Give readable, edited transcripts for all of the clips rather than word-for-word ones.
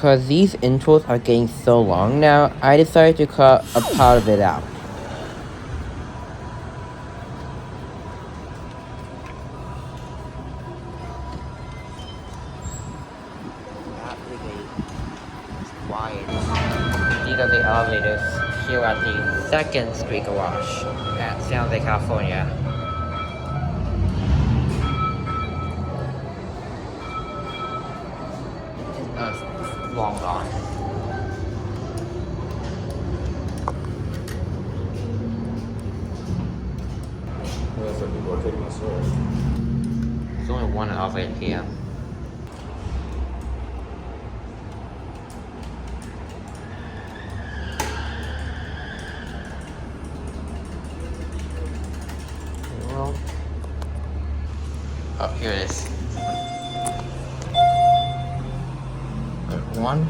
because these intros are getting so long now, I decided to cut a part of it out. Quiet. These are the elevators here at the 2nd Street Garage at San Jose, California. Long gone. Looks like people are taking the stairs. There's only one elevator here. Oh, here it is. One.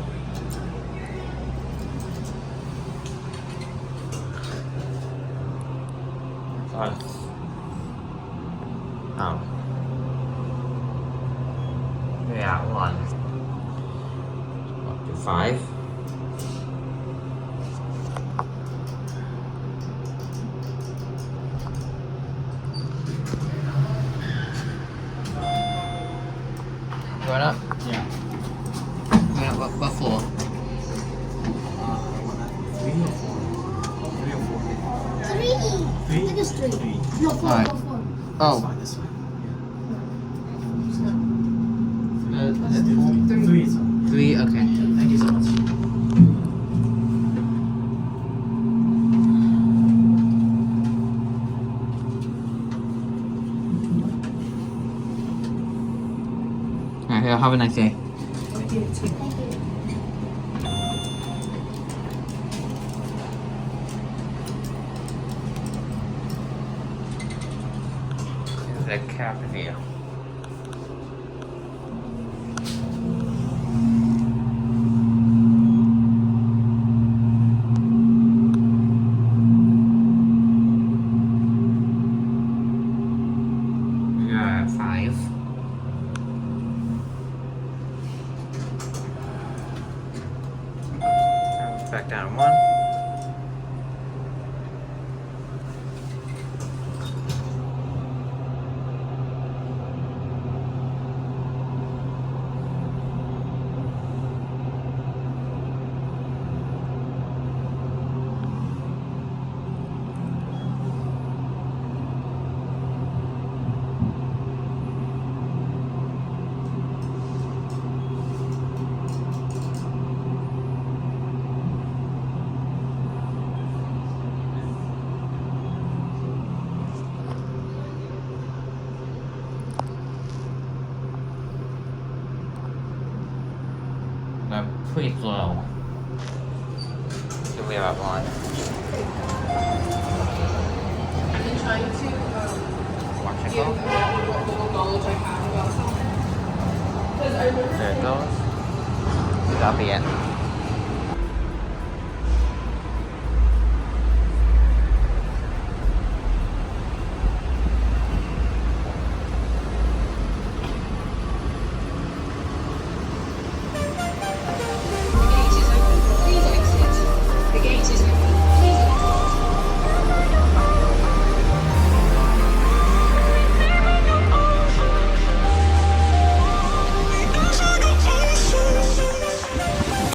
Five. Oh. Yeah, one. Up to 5. Going up? Yeah. Going up what floor? 3 or 4? 3 or 4? 3. I think it's 3. No, 4. Alright. No, 4. Oh. This way. Is it 4? 3 is 3, okay. Thank you so much. Alright, here, have a nice day. Thank you. This is a cabin here. Yeah, 5. Back down 1. Pretty slow. So we have 1. I've been trying to Watch it give go. what little knowledge I have about something. Because I remember There it goes. That'll be it.